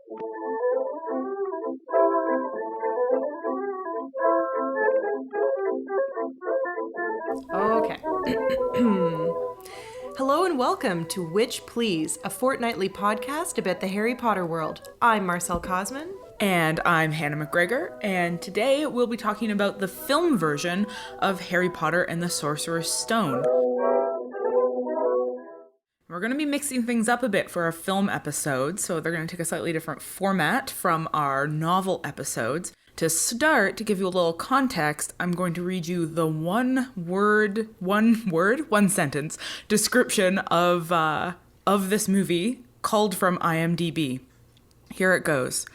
Okay. Hello and welcome to Witch Please, a fortnightly podcast about the Harry Potter world. I'm Marcel Cosman. And I'm Hannah McGregor, and today we'll be talking about the film version of Harry Potter and the Sorcerer's Stone. We're going to be mixing things up a bit for our film episodes, so they're going to take a slightly different format from our novel episodes. To start, to give you a little context, I'm going to read you the one sentence description of this movie, culled from IMDb. Here it goes.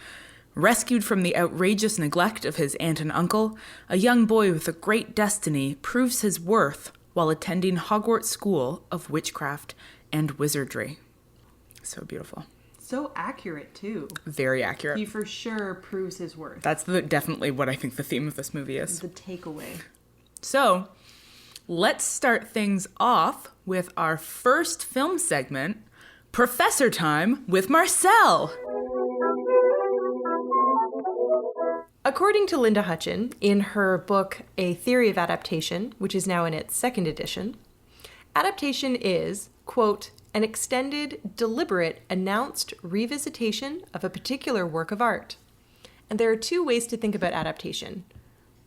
Rescued from the outrageous neglect of his aunt and uncle, a young boy with a great destiny proves his worth while attending Hogwarts School of Witchcraft and Wizardry. So beautiful. So accurate, too. Very accurate. He for sure proves his worth. That's definitely what I think the theme of this movie is. The takeaway. So, let's start things off with our first film segment, Professor Time with Marcel. According to Linda Hutchin, in her book A Theory of Adaptation, which is now in its second edition, adaptation is, quote, an extended, deliberate, announced revisitation of a particular work of art. And there are two ways to think about adaptation.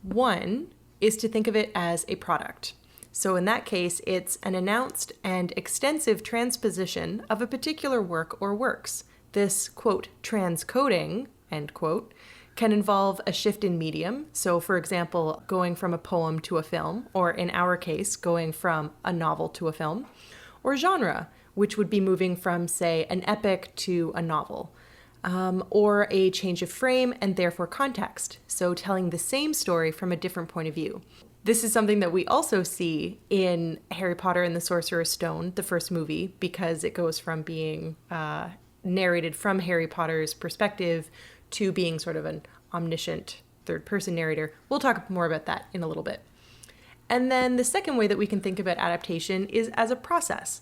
One is to think of it as a product. So in that case, it's an announced and extensive transposition of a particular work or works. This, quote, transcoding, end quote, can involve a shift in medium. So, for example, going from a poem to a film, or in our case, going from a novel to a film, or genre, which would be moving from, say, an epic to a novel, or a change of frame and therefore context. So telling the same story from a different point of view. This is something that we also see in Harry Potter and the Sorcerer's Stone, the first movie, because it goes from being narrated from Harry Potter's perspective to being sort of an omniscient third-person narrator. We'll talk more about that in a little bit. And then the second way that we can think about adaptation is as a process.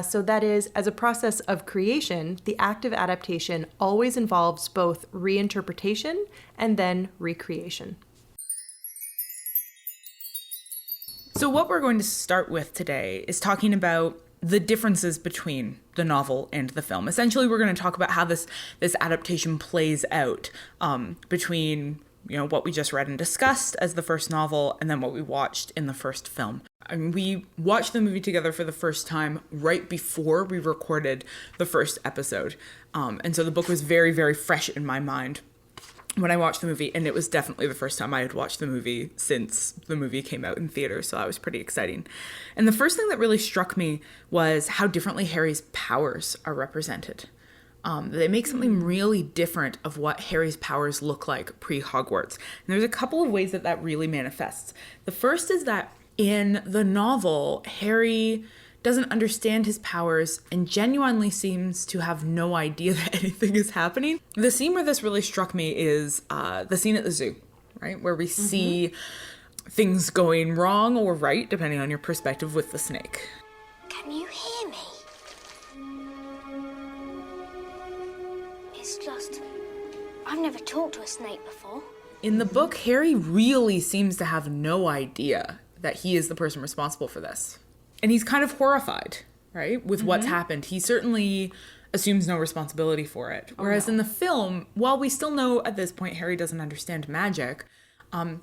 So that is, as a process of creation, the act of adaptation always involves both reinterpretation and then recreation. So what we're going to start with today is talking about the differences between the novel and the film. Essentially, we're going to talk about how this adaptation plays out between, what we just read and discussed as the first novel and then what we watched in the first film. I mean, we watched the movie together for the first time right before we recorded the first episode. And so the book was very, very fresh in my mind when I watched the movie, and it was definitely the first time I had watched the movie since the movie came out in theaters, so that was pretty exciting. And the first thing that really struck me was how differently Harry's powers are represented. They make something really different of what Harry's powers look like pre-Hogwarts. And there's a couple of ways that really manifests. The first is that in the novel, Harry doesn't understand his powers and genuinely seems to have no idea that anything is happening. The scene where this really struck me is the scene at the zoo, right? Where we see things going wrong or right, depending on your perspective, with the snake. Can you hear me? It's just, I've never talked to a snake before. In the book, Harry really seems to have no idea that he is the person responsible for this. And he's kind of horrified, right, with what's happened. He certainly assumes no responsibility for it. Whereas in the film, while we still know at this point Harry doesn't understand magic,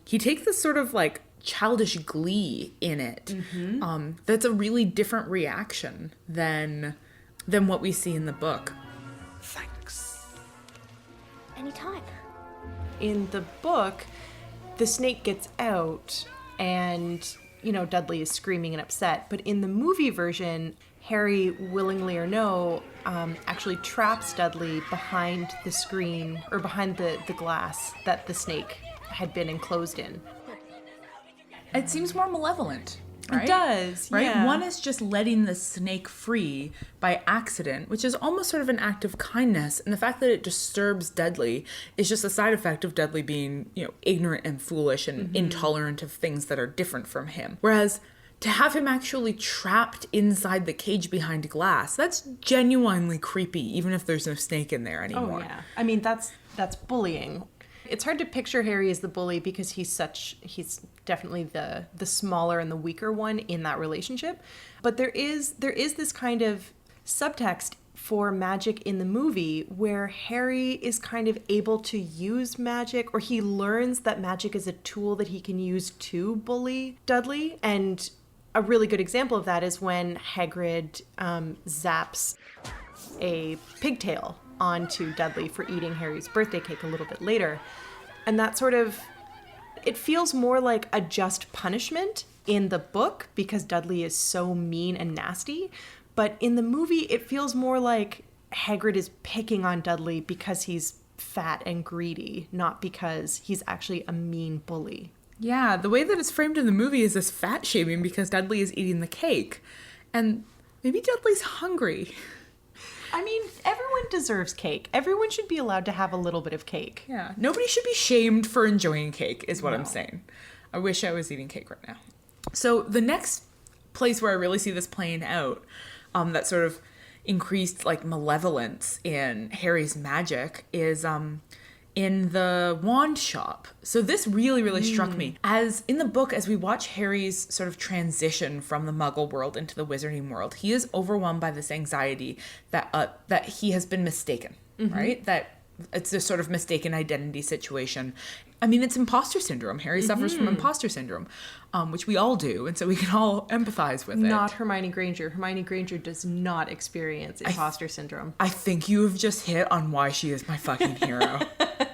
he takes this sort of like childish glee in it. That's a really different reaction than what we see in the book. Thanks. Anytime. In the book, the snake gets out and Dudley is screaming and upset. But in the movie version, Harry, willingly or no, actually traps Dudley behind the screen or behind the glass that the snake had been enclosed in. It seems more malevolent. Right? It does, right? Yeah. One is just letting the snake free by accident, which is almost sort of an act of kindness. And the fact that it disturbs Dudley is just a side effect of Dudley being, ignorant and foolish and intolerant of things that are different from him. Whereas to have him actually trapped inside the cage behind glass, that's genuinely creepy, even if there's no snake in there anymore. Oh, yeah. I mean, that's bullying. It's hard to picture Harry as the bully because he's definitely the smaller and the weaker one in that relationship. But there is this kind of subtext for magic in the movie where Harry is kind of able to use magic, or he learns that magic is a tool that he can use to bully Dudley. And a really good example of that is when Hagrid zaps a pigtail onto Dudley for eating Harry's birthday cake a little bit later. And that sort of, it feels more like a just punishment in the book because Dudley is so mean and nasty. But in the movie, it feels more like Hagrid is picking on Dudley because he's fat and greedy, not because he's actually a mean bully. Yeah, the way that it's framed in the movie is this fat shaming because Dudley is eating the cake. And maybe Dudley's hungry. I mean, everyone deserves cake. Everyone should be allowed to have a little bit of cake. Yeah, nobody should be shamed for enjoying cake, is what I'm saying. I wish I was eating cake right now. So the next place where I really see this playing out, that sort of increased like malevolence in Harry's magic, is in the wand shop. So this really, really struck me. As in the book, as we watch Harry's sort of transition from the Muggle world into the Wizarding world, he is overwhelmed by this anxiety that he has been mistaken, right? That it's a sort of mistaken identity situation. I mean, it's imposter syndrome. Harry suffers from imposter syndrome, which we all do, and so we can all empathize with it. Not Hermione Granger. Hermione Granger does not experience imposter syndrome. I think you have just hit on why she is my fucking hero.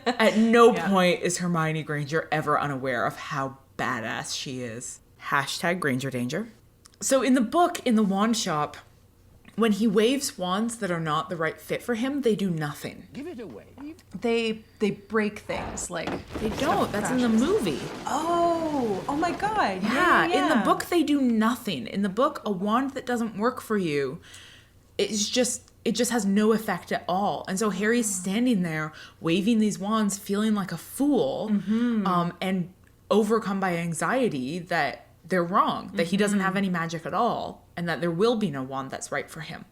At no point is Hermione Granger ever unaware of how badass she is. Hashtag Granger Danger. So in the book, in the wand shop, when he waves wands that are not the right fit for him, they do nothing. Give it away. They break things, like... They don't. That's in the movie. Oh my God. Yeah, in the book, they do nothing. In the book, a wand that doesn't work for you, it just has no effect at all. And so Harry's standing there waving these wands, feeling like a fool, and overcome by anxiety that they're wrong, that he doesn't have any magic at all, and that there will be no wand that's right for him,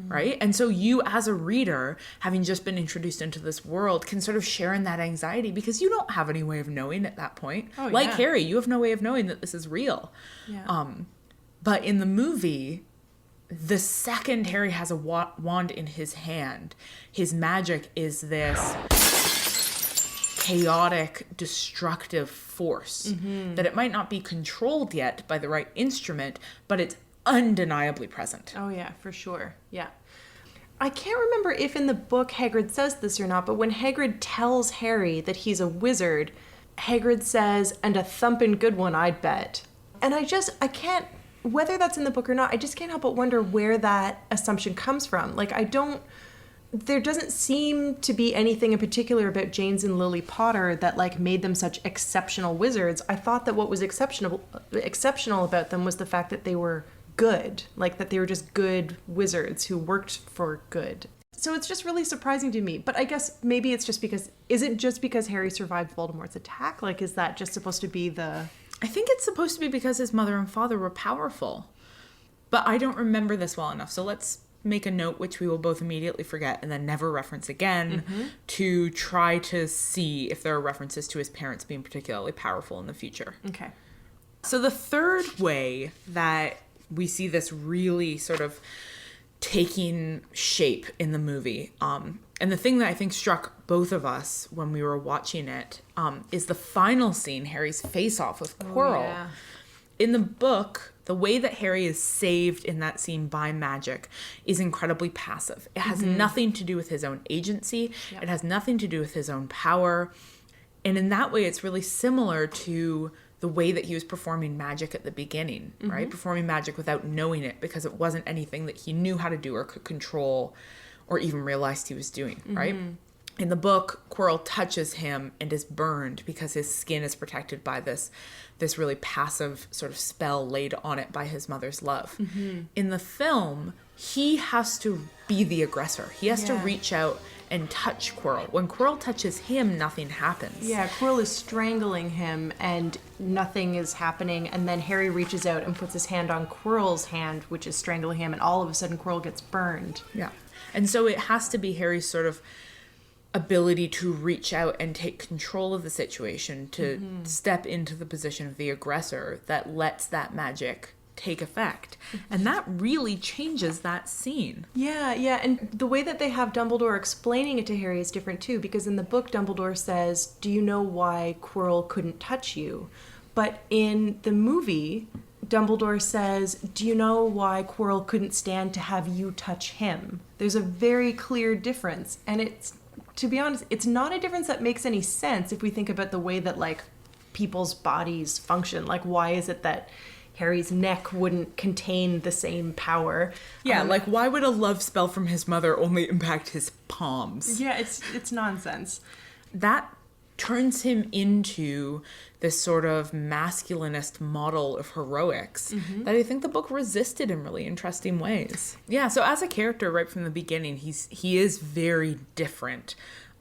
right? And so you, as a reader, having just been introduced into this world, can sort of share in that anxiety because you don't have any way of knowing at that point. Like Harry, you have no way of knowing that this is real. Yeah. But in the movie, the second Harry has a wand in his hand, his magic is this chaotic, destructive force that it might not be controlled yet by the right instrument, but it's undeniably present. Oh yeah, for sure. Yeah. I can't remember if in the book Hagrid says this or not, but when Hagrid tells Harry that he's a wizard, Hagrid says, "And a thumpin' good one, I'd bet." And I can't, whether that's in the book or not, I just can't help but wonder where that assumption comes from. Like, there doesn't seem to be anything in particular about James and Lily Potter that like made them such exceptional wizards. I thought that what was exceptional about them was the fact that they were good, like that they were just good wizards who worked for good. So it's just really surprising to me. But I guess maybe it's just because, is it just because Harry survived Voldemort's attack? Like, is that just supposed to be the... I think it's supposed to be because his mother and father were powerful. But I don't remember this well enough, so let's make a note, which we will both immediately forget and then never reference again, to try to see if there are references to his parents being particularly powerful in the future. Okay. So the third way that we see this really sort of taking shape in the movie, and the thing that I think struck both of us when we were watching it, is the final scene, Harry's face-off with Quirrell. Oh, yeah. In the book, the way that Harry is saved in that scene by magic is incredibly passive. It has nothing to do with his own agency. Yep. It has nothing to do with his own power. And in that way, it's really similar to the way that he was performing magic at the beginning, right? Performing magic without knowing it because it wasn't anything that he knew how to do or could control or even realized he was doing, right? In the book, Quirrell touches him and is burned because his skin is protected by this really passive sort of spell laid on it by his mother's love. In the film, he has to be the aggressor. He has to reach out and touch Quirrell. When Quirrell touches him, nothing happens. Yeah, Quirrell is strangling him and nothing is happening. And then Harry reaches out and puts his hand on Quirrell's hand, which is strangling him. And all of a sudden, Quirrell gets burned. Yeah. And so it has to be Harry's sort of ability to reach out and take control of the situation, to step into the position of the aggressor that lets that magic take effect. And that really changes that scene. Yeah, and the way that they have Dumbledore explaining it to Harry is different too, because in the book Dumbledore says, "Do you know why Quirrell couldn't touch you?" But in the movie, Dumbledore says, "Do you know why Quirrell couldn't stand to have you touch him?" There's a very clear difference, and it's, to be honest, it's not a difference that makes any sense if we think about the way that, like, people's bodies function. Like, why is it that Harry's neck wouldn't contain the same power? Yeah, like, why would a love spell from his mother only impact his palms? Yeah, it's nonsense. That turns him into this sort of masculinist model of heroics that I think the book resisted in really interesting ways. Yeah, so as a character right from the beginning, he is very different.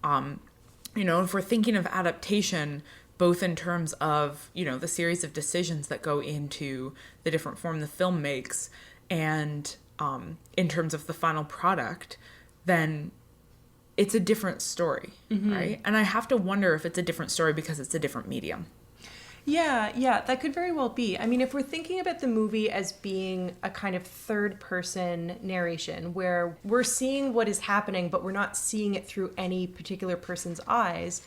You know, if we're thinking of adaptation, both in terms of, you know, the series of decisions that go into the different form the film makes, and in terms of the final product, then it's a different story, right? And I have to wonder if it's a different story because it's a different medium. Yeah, that could very well be. I mean, if we're thinking about the movie as being a kind of third-person narration where we're seeing what is happening, but we're not seeing it through any particular person's eyes,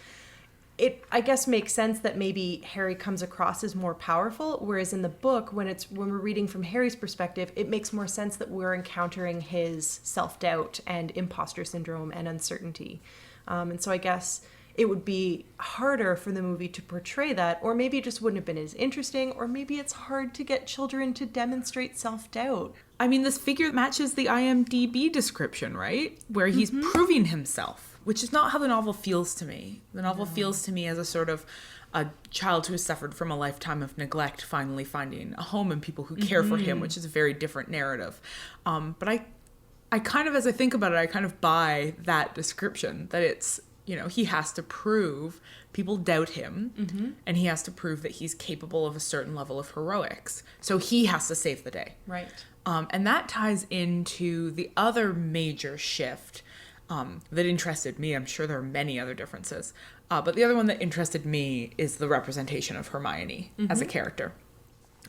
it, I guess, makes sense that maybe Harry comes across as more powerful, whereas in the book, when we're reading from Harry's perspective, it makes more sense that we're encountering his self-doubt and imposter syndrome and uncertainty. And so I guess it would be harder for the movie to portray that, or maybe it just wouldn't have been as interesting, or maybe it's hard to get children to demonstrate self-doubt. I mean, this figure matches the IMDb description, right? Where he's proving himself, which is not how the novel feels to me. The novel feels to me as a sort of a child who has suffered from a lifetime of neglect finally finding a home and people who care for him, which is a very different narrative. But I kind of, as I think about it, I kind of buy that description, that it's, you know, he has to prove, people doubt him, and he has to prove that he's capable of a certain level of heroics. So he has to save the day. Right. And that ties into the other major shift that interested me. I'm sure there are many other differences. But the other one that interested me is the representation of Hermione as a character.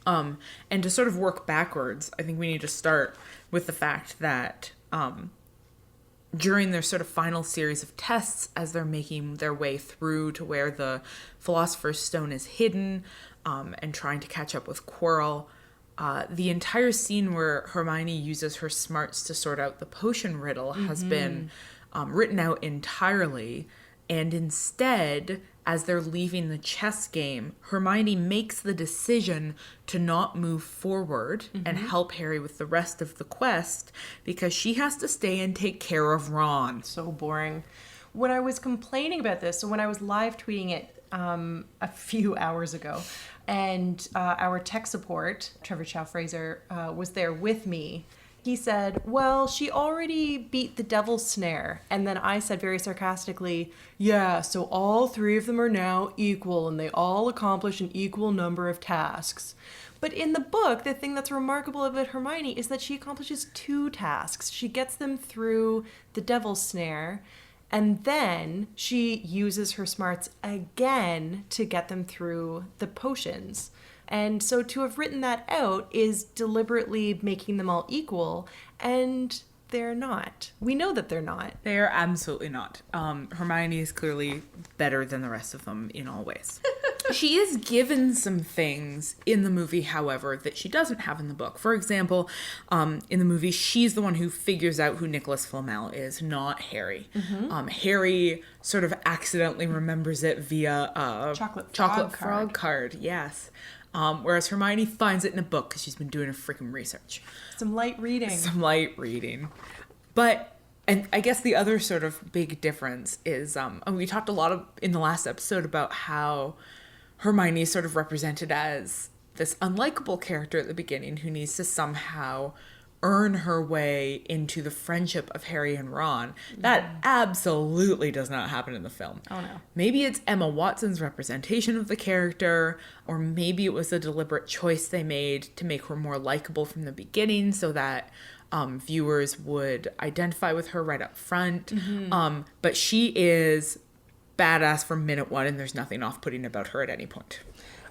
And to sort of work backwards, I think we need to start with the fact that during their sort of final series of tests, as they're making their way through to where the Philosopher's Stone is hidden, and trying to catch up with Quirrell, the entire scene where Hermione uses her smarts to sort out the potion riddle has been written out entirely. And instead, as they're leaving the chess game, Hermione makes the decision to not move forward and help Harry with the rest of the quest because she has to stay and take care of Ron. So boring. When I was complaining about this, so when I was live tweeting it a few hours ago, and our tech support, Trevor Chow Fraser, was there with me, he said, well, she already beat the devil's snare. And then I said very sarcastically, yeah, so all three of them are now equal and they all accomplish an equal number of tasks. But in the book, the thing that's remarkable about Hermione is that she accomplishes 2 tasks. She gets them through the devil's snare, and then she uses her smarts again to get them through the potions. And so to have written that out is deliberately making them all equal, and they're not. We know that they're not. They are absolutely not. Hermione is clearly better than the rest of them in all ways. She is given some things in the movie, however, that she doesn't have in the book. For example, in the movie, she's the one who figures out who Nicholas Flamel is, not Harry. Harry sort of accidentally remembers it via a chocolate frog card. Yes. Whereas Hermione finds it in a book because she's been doing her freaking research. Some light reading. But, and I guess the other sort of big difference is, we talked a lot in the last episode about how Hermione is sort of represented as this unlikable character at the beginning who needs to somehow earn her way into the friendship of Harry and Ron. That absolutely does not happen in the film. Oh, no. Maybe it's Emma Watson's representation of the character, or maybe it was a deliberate choice they made to make her more likable from the beginning so that viewers would identify with her right up front. But she is badass from minute one, and there's nothing off-putting about her at any point.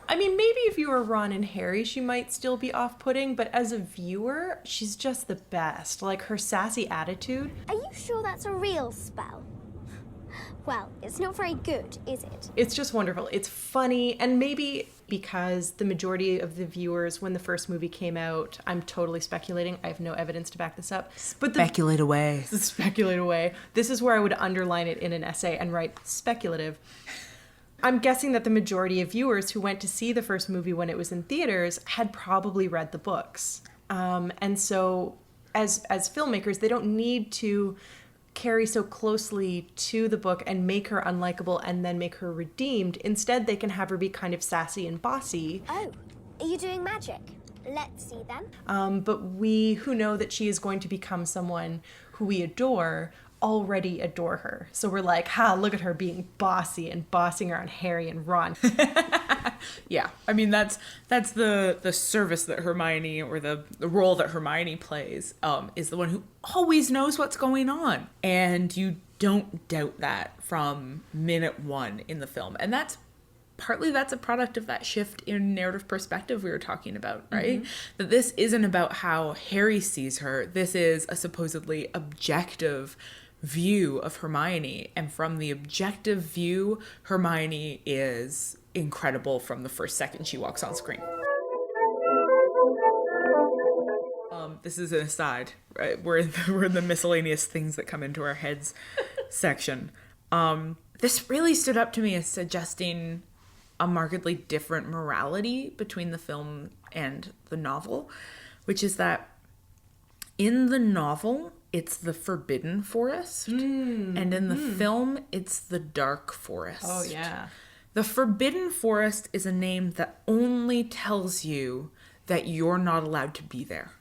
I mean, maybe if you were Ron and Harry, she might still be off-putting, but as a viewer, she's just the best. Like, her sassy attitude. Are you sure that's a real spell? Well, it's not very good, is it? It's just wonderful. It's funny, and maybe because the majority of the viewers, when the first movie came out, I'm totally speculating. I have no evidence to back this up. But Speculate away. Speculate away. This is where I would underline it in an essay and write speculative. I'm guessing that the majority of viewers who went to see the first movie when it was in theaters had probably read the books. And so as filmmakers, they don't need to carry so closely to the book and make her unlikable and then make her redeemed. Instead, they can have her be kind of sassy and bossy. Oh, are you doing magic? Let's see then. But we who know that she is going to become someone who we adore already adore her. So we're like, look at her being bossy and bossing around Harry and Ron. Yeah, I mean that's the service that Hermione, or the role that Hermione plays, is the one who always knows what's going on, and you don't doubt that from minute one in the film. And that's a product of that shift in narrative perspective we were talking about, right? That this isn't about how Harry sees her. This is a supposedly objective view of Hermione, and from the objective view, Hermione is incredible from the first second she walks on screen. This is an aside, right? We're in the miscellaneous things that come into our heads section. This really stood up to me as suggesting a markedly different morality between the film and the novel, which is that in the novel, it's the Forbidden Forest, and in the film, it's the Dark Forest. Oh, yeah. The Forbidden Forest is a name that only tells you that you're not allowed to be there.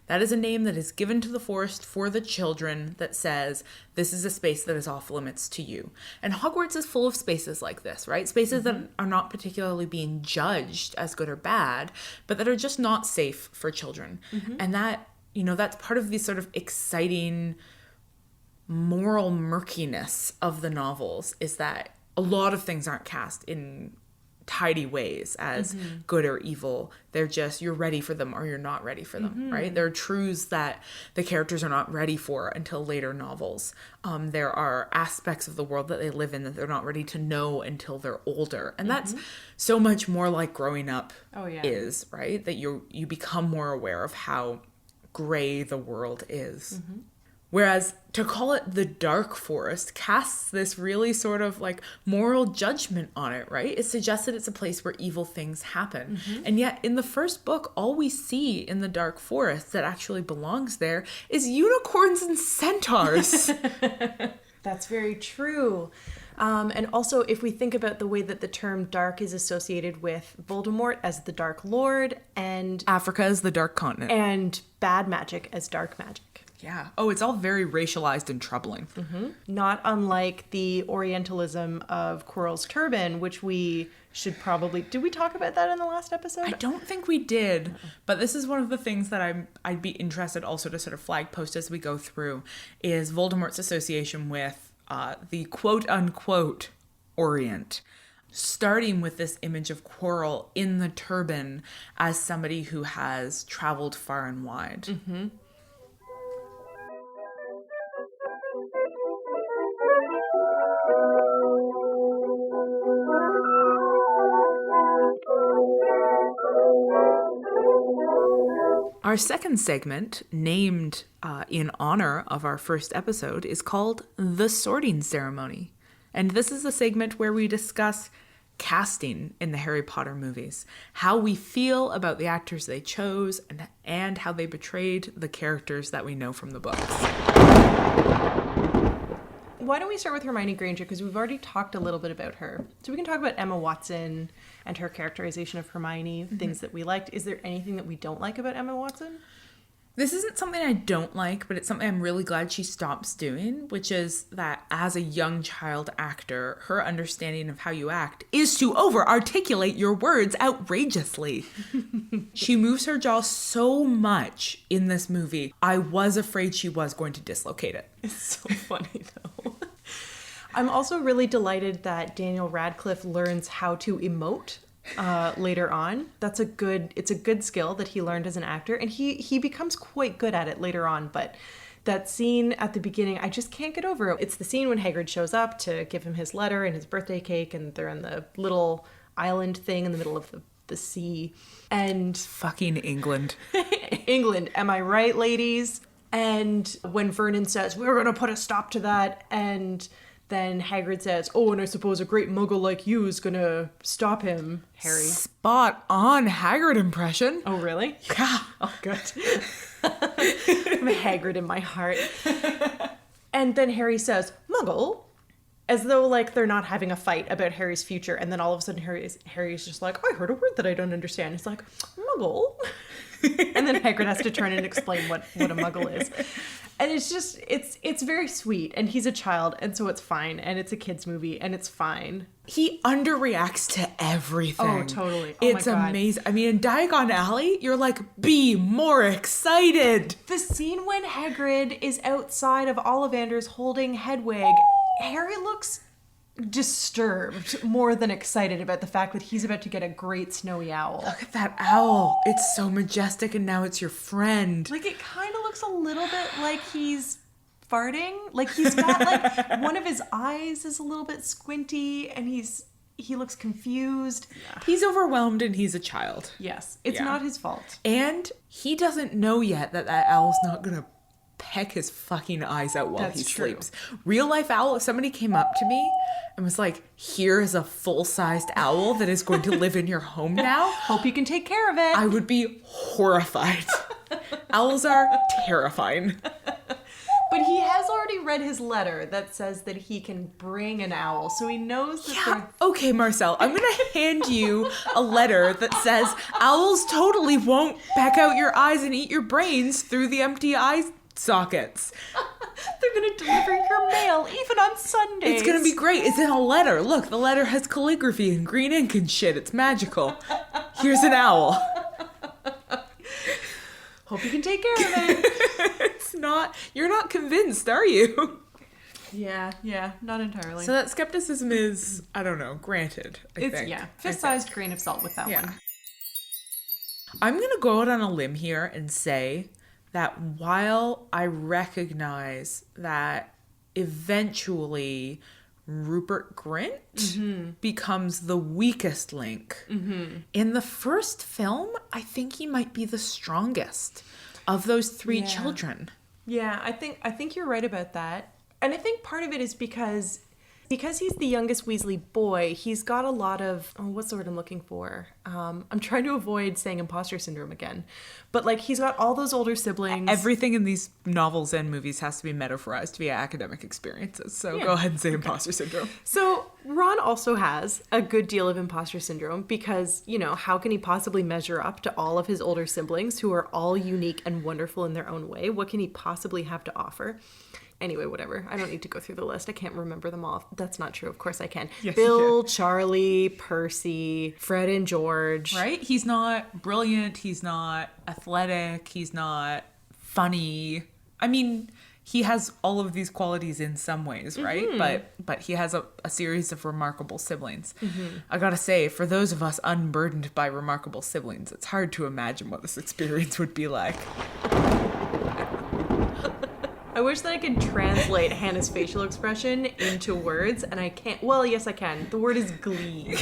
That is a name that is given to the forest for the children that says, this is a space that is off limits to you. And Hogwarts is full of spaces like this, right? Spaces that are not particularly being judged as good or bad, but that are just not safe for children. And that, that's part of the sort of exciting moral murkiness of the novels, is that a lot of things aren't cast in tidy ways as good or evil. They're just, you're ready for them or you're not ready for them, right? There are truths that the characters are not ready for until later novels. There are aspects of the world that they live in that they're not ready to know until they're older. And that's so much more like growing up is, right? That you become more aware of how gray the world is. Whereas to call it the Dark Forest casts this really sort of like moral judgment on it, right? It suggests that it's a place where evil things happen. And yet in the first book, all we see in the Dark Forest that actually belongs there is unicorns and centaurs. That's very true. And also, if we think about the way that the term dark is associated with Voldemort as the Dark Lord, and Africa as the Dark Continent, and bad magic as dark magic. Yeah. Oh, it's all very racialized and troubling. Not unlike the Orientalism of Quirrell's turban, which we should probably... Did we talk about that in the last episode? I don't think we did, but this is one of the things that I'd be interested also to sort of flag post as we go through, is Voldemort's association with the quote-unquote Orient. Starting with this image of Quirrell in the turban as somebody who has traveled far and wide. Our second segment, named in honor of our first episode, is called The Sorting Ceremony. And this is a segment where we discuss casting in the Harry Potter movies, how we feel about the actors they chose, and how they betrayed the characters that we know from the books. Why don't we start with Hermione Granger, because we've already talked a little bit about her. So we can talk about Emma Watson and her characterization of Hermione, things that we liked. Is there anything that we don't like about Emma Watson? This isn't something I don't like, but it's something I'm really glad she stops doing, which is that as a young child actor, her understanding of how you act is to over-articulate your words outrageously. She moves her jaw so much in this movie, I was afraid she was going to dislocate it. It's so funny, though. I'm also really delighted that Daniel Radcliffe learns how to emote later on. It's a good skill that he learned as an actor, and he becomes quite good at it later on. But that scene at the beginning, I just can't get over it. It's the scene when Hagrid shows up to give him his letter and his birthday cake, and they're in the little island thing in the middle of the sea. And fucking England. England, am I right, ladies? And when Vernon says, we're going to put a stop to that, and then Hagrid says, oh, and I suppose a great muggle like you is going to stop him, Harry. Spot on Hagrid impression. Oh, really? Yeah. Oh, good. I'm Hagrid in my heart. And then Harry says, muggle? As though, like, they're not having a fight about Harry's future. And then all of a sudden Harry's just like, I heard a word that I don't understand. It's like, muggle? And then Hagrid has to turn and explain what a muggle is. And it's just, it's very sweet. And he's a child, and so it's fine. And it's a kid's movie, and it's fine. He underreacts to everything. Oh, totally. Oh, it's amazing. I mean, in Diagon Alley, you're like, be more excited. The scene when Hagrid is outside of Ollivander's holding Hedwig, Harry looks disturbed more than excited about the fact that he's about to get a great snowy owl. Look at that owl. It's so majestic, and now it's your friend. Like, it kind of looks a little bit like he's farting. Like, he's got, like, one of his eyes is a little bit squinty, and he looks confused. Yeah. He's overwhelmed, and he's a child. Yes. It's not his fault. And he doesn't know yet that owl's not gonna peck his fucking eyes out while he sleeps. Real life owl, if somebody came up to me and was like, here is a full-sized owl that is going to live in your home now. Hope you can take care of it. I would be horrified. Owls are terrifying. But he has already read his letter that says that he can bring an owl, so he knows that Okay, Marcel, I'm going to hand you a letter that says owls totally won't peck out your eyes and eat your brains through the empty eye sockets. They're going to deliver your mail even on Sundays. It's going to be great. It's in a letter. Look, the letter has calligraphy and green ink and shit. It's magical. Here's an owl. Hope you can take care of it. You're not convinced, are you? Yeah, not entirely. So that skepticism is, I don't know, granted, I think. Yeah, fist-sized grain of salt with that one. I'm going to go out on a limb here and say that while I recognize that eventually Rupert Grint becomes the weakest link, in the first film, I think he might be the strongest of those three children. Yeah, I think you're right about that. And I think part of it is because he's the youngest Weasley boy, he's got a lot of, what's the word I'm looking for? I'm trying to avoid saying imposter syndrome again. But, like, he's got all those older siblings. Everything in these novels and movies has to be metaphorized via academic experiences. So go ahead and say imposter syndrome. So Ron also has a good deal of imposter syndrome because, how can he possibly measure up to all of his older siblings who are all unique and wonderful in their own way? What can he possibly have to offer? Anyway, whatever. I don't need to go through the list. I can't remember them all. That's not true. Of course I can. Yes, Bill, Charlie, Percy, Fred and George. Right? He's not brilliant. He's not athletic. He's not funny. I mean, he has all of these qualities in some ways, right? But he has a series of remarkable siblings. I gotta say, for those of us unburdened by remarkable siblings, it's hard to imagine what this experience would be like. I wish that I could translate Hannah's facial expression into words, and I can't. Well, yes, I can. The word is glee.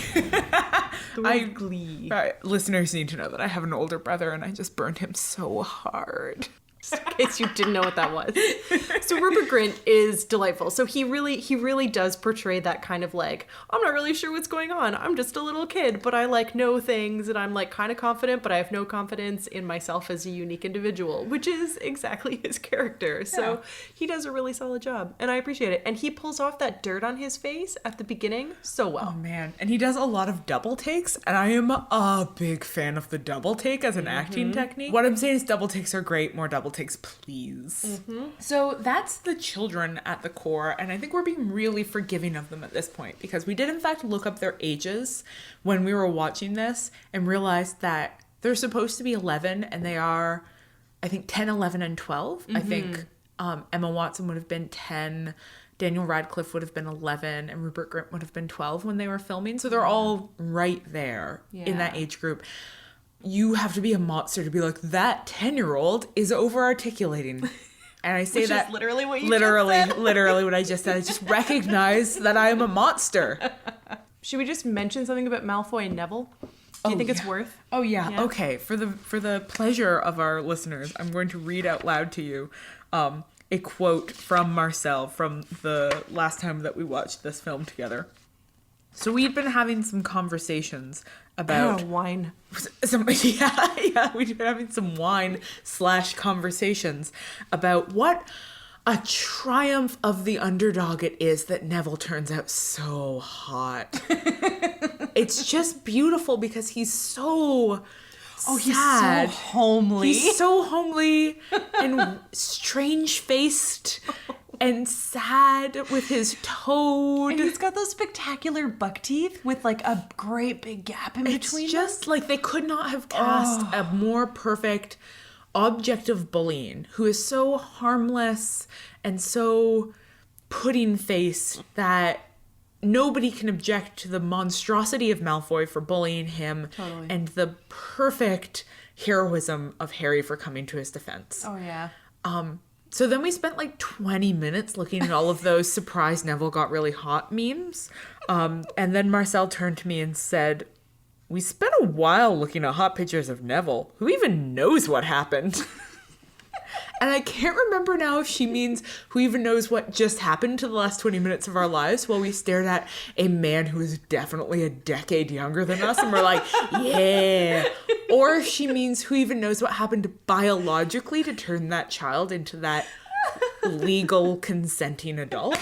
The word is glee. Listeners need to know that I have an older brother, and I just burned him so hard. Just in case you didn't know what that was. So Rupert Grint is delightful. So he really does portray that kind of like, I'm not really sure what's going on. I'm just a little kid, but I like know things and I'm like kind of confident, but I have no confidence in myself as a unique individual, which is exactly his character. So he does a really solid job and I appreciate it. And he pulls off that dirt on his face at the beginning so well. Oh man. And he does a lot of double takes, and I am a big fan of the double take as an acting technique. What I'm saying is double takes are great. More double takes, please. So that's the children at the core, and I think we're being really forgiving of them at this point, because we did in fact look up their ages when we were watching this and realized that they're supposed to be 11 and they are, I think, 10, 11, and 12. I think Emma Watson would have been 10, Daniel Radcliffe would have been 11, and Rupert Grint would have been 12 when they were filming. So they're all right there in that age group. You have to be a monster to be like, that 10-year-old is over-articulating. And I say that is literally what you literally, just said. literally what I just said. I just recognize that I am a monster. Should we just mention something about Malfoy and Neville? Do you think it's worth? Oh yeah. Okay. For the pleasure of our listeners, I'm going to read out loud to you a quote from Marcel from the last time that we watched this film together. So we'd been having some conversations about wine. We'd been having some wine / conversations about what a triumph of the underdog it is that Neville turns out so hot. It's just beautiful because he's so sad. He's so homely. He's so homely and strange-faced and sad with his toad. And he's got those spectacular buck teeth with like a great big gap in between. It's just like they could not have cast a more perfect object of bullying who is so harmless and so pudding-faced that nobody can object to the monstrosity of Malfoy for bullying him and the perfect heroism of Harry for coming to his defense. Oh, yeah. So then we spent like 20 minutes looking at all of those surprise Neville got really hot memes. And then Marcel turned to me and said, we spent a while looking at hot pictures of Neville. Who even knows what happened? And I can't remember now if she means who even knows what just happened to the last 20 minutes of our lives while we stared at a man who is definitely a decade younger than us and we're like, yeah. Or if she means who even knows what happened biologically to turn that child into that legal consenting adult.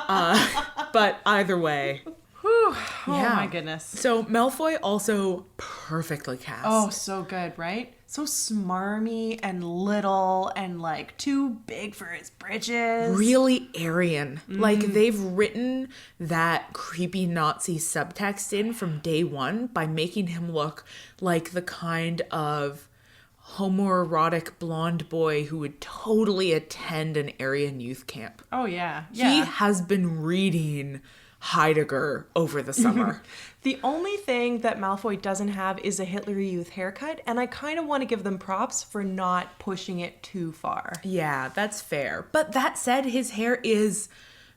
But either way. Whew. Oh my goodness. So Malfoy also perfectly cast. Oh, so good, right? So smarmy and little and like too big for his britches. Really Aryan. Like they've written that creepy Nazi subtext in from day one by making him look like the kind of homoerotic blonde boy who would totally attend an Aryan youth camp. Oh, yeah. He has been reading Heidegger over the summer. The only thing that Malfoy doesn't have is a Hitler Youth haircut, and I kind of want to give them props for not pushing it too far. Yeah, that's fair. But that said, his hair is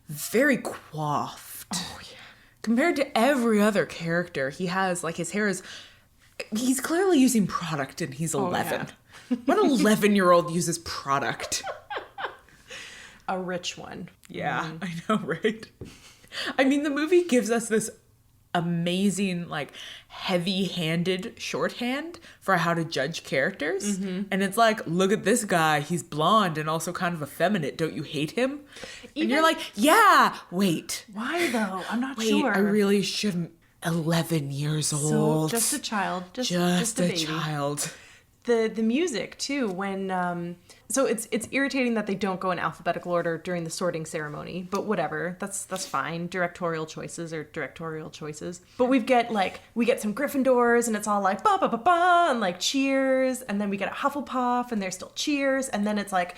very coiffed. Oh, yeah. Compared to every other character, he has, like, his hair is... He's clearly using product and he's 11. Yeah. What 11-year-old uses product? A rich one. Yeah, I know, right? I mean, the movie gives us this amazing, like, heavy-handed shorthand for how to judge characters. And it's like, look at this guy. He's blonde and also kind of effeminate. Don't you hate him? And you're like, yeah, wait. Why, though? I'm not Wait, sure. I really shouldn't. 11 years old. So, just a child. Just a a baby. child. The music, too, when... So it's irritating that they don't go in alphabetical order during the sorting ceremony, but whatever, that's fine. Directorial choices are directorial choices. But we get some Gryffindors and it's all like ba ba ba ba and like cheers, and then we get a Hufflepuff and there's still cheers, and then it's like